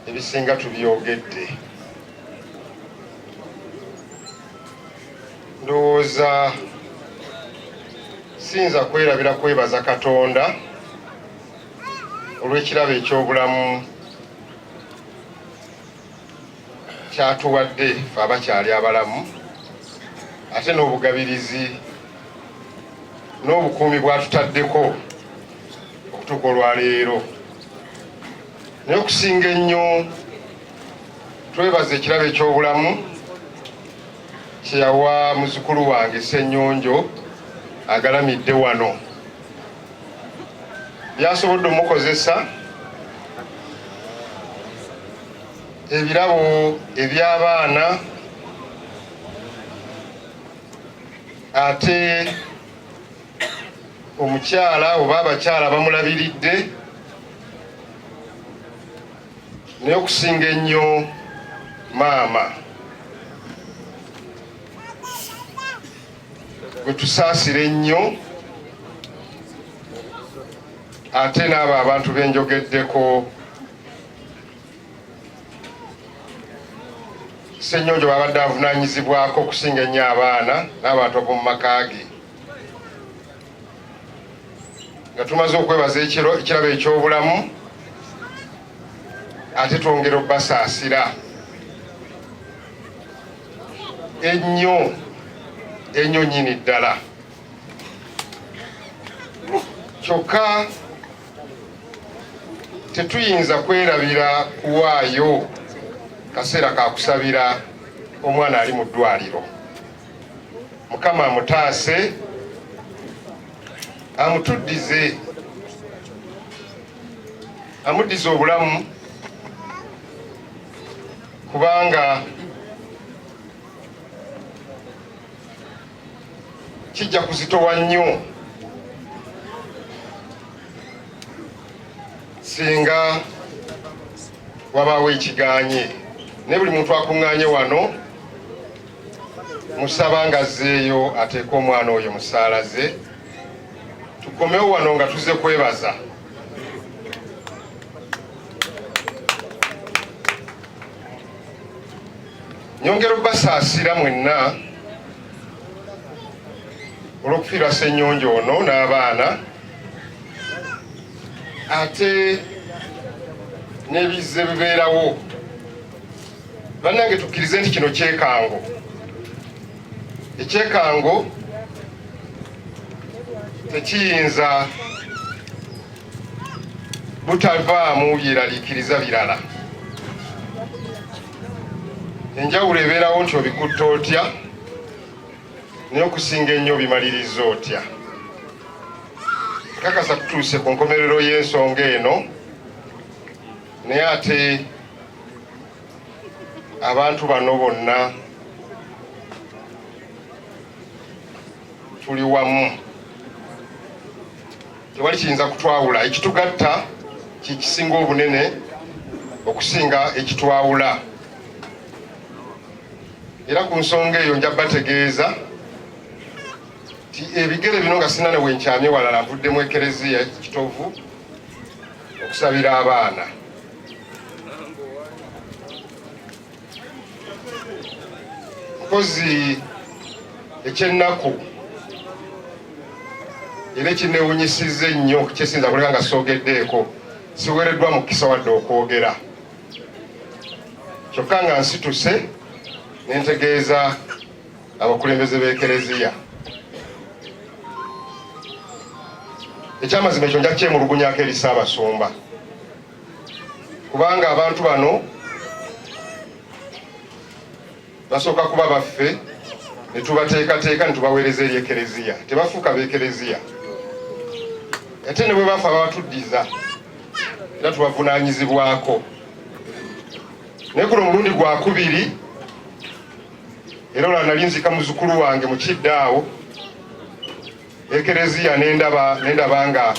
ebisinga tubyogedde. Ndowooza siyinza kwerabira kwebaza Katonda olw'ekirabo eky'obulamu kyatuwadde ffe abakyali abalamu, ate n'obugabirizi n'obukuumi bwatutaddeko okutuuka olwaleero. Naye okusinga ennyo twebaza ekirabo eky'obulamu kye yawa muzzukulu wange Ssennyonjo agalamidde wano. Byasobodde omukozesa ebirabo eby'abaana ate omukyala oba abakyala bamulabiridde, naye okusinga ennyo maama gwe tusaasira ennyo, ate n'abo abantu benjogeddeko. Ssennyonjo babadde avunaanyizibwako okusinga ennyo abaana n'abantu ab'omu maka ge. Nga tumaze okwebaza ekirabo eky'obulamu, ate twongera obbasaasira ennyo ennyo nnyini ddala. Kyokka tetuyinza kwerabira kuwaayo kaseera ka kusabira omwana ali mu ddwaliro. Mukama amutaase, amuddize obulamu, kubanga kijja kuzitowa nnyo singa wabaawo ekigaanye. Ne buli muntu akuŋŋaanye wano musaba nga azzeeyo ateeke omwana oyo mu ssaala ze. Tukomewo wano nga tuzze kwebaza. Nyongera obbasaasira mwenna olw'okufiirwa Ssennyonjo ono n'abaana, ate n'ebizze bibeerawo. Bannange tukkirize nti kino kyekango. Ekyekango tekiyinza butavaamu byeraliikiriza birala. Enjawulo ebeerawo nti obikutta otya, naye okusinga ennyo obimaliriza otya. Nkakasa tutuuse ku nkomerero y'ensonga eno, naye ate abantu bano bonna tuli wamu, tewali kiyinza kutwawula. Ekitugatta kikisinga obunene okusinga ekitwawula. Era ku nsonga eyo nja bategeeza ti ebigere bino nga sinane wenkyamye walala nvuddemu ekereziya kitovu okusabira abaana. Mpozi ekyennaku era ekinewunyisiza ennyo kyesinza kuleka nga soogeddeeko, siweereddwa mukisa wadde okwogera. Kyokka nga nsituse nentegeeza abakulembeze b'ekereziya. Ekyamazima ekyo nja kyemulugunyako eri Ssaabasumba, kubanga abantu bano basooka kuba baffe ne tubateekateeka ne tubaweereza eri ekereziya, tebafuuka b'ekereziya. Ate ne bwe bafa babatuddiza era tubavunaanyizibwako. Naye guno omulundi gwakubiri, era olwa nali nzika muzzukulu wange mu Kiddaawo, ekereziya nendaba nga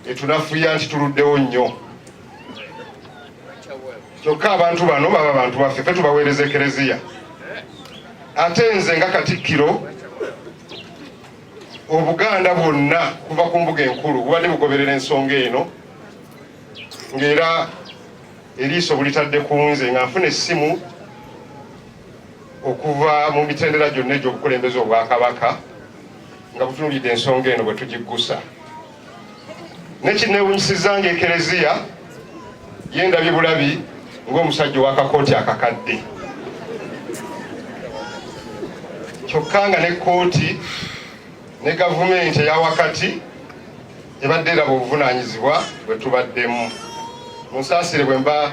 etunafuya nti tuluddewo nnyo. Kyokka abantu bano baba bantu baffe, ffe tubaweereza ekereziya. Ate nze nga Katikkiro, Obuganda bwonna kuva ku mbuga enkulu bubadde bugoberera ensonga eno, ng'era eriiso bulitadde ku nze nga nfuna essimu okuva mu mitendera gyonna egy'obukulembeze obwakabaka nga butunuulidde ensonga eno bwe tugiggusa. Nekinneewunyisiza ng'ekereziya yendabye bulabi ng'omusajja ow'akakooti akakadde. Kyokka nga ne kkooti ne gavumenti eya wakati ebadde eraba obuvunaanyizibwa bwe tubaddemu. Munsaasire bwe mba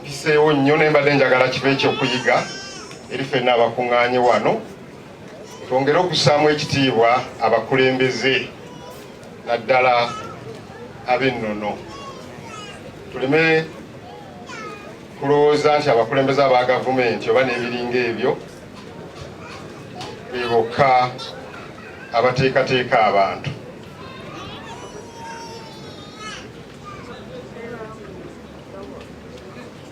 mpiseewo nnyo ne mbadde njagala kibe ekyokuyiga eri ffenna abakuŋŋaanye wano, twongere okussaamu ekitiibwa abakulembeze naddala ab'ennono. Tuleme kulowooza nti abakulembeze aba gavumenti oba n'ebiringa ebyo be bokka abateekateeka abantu.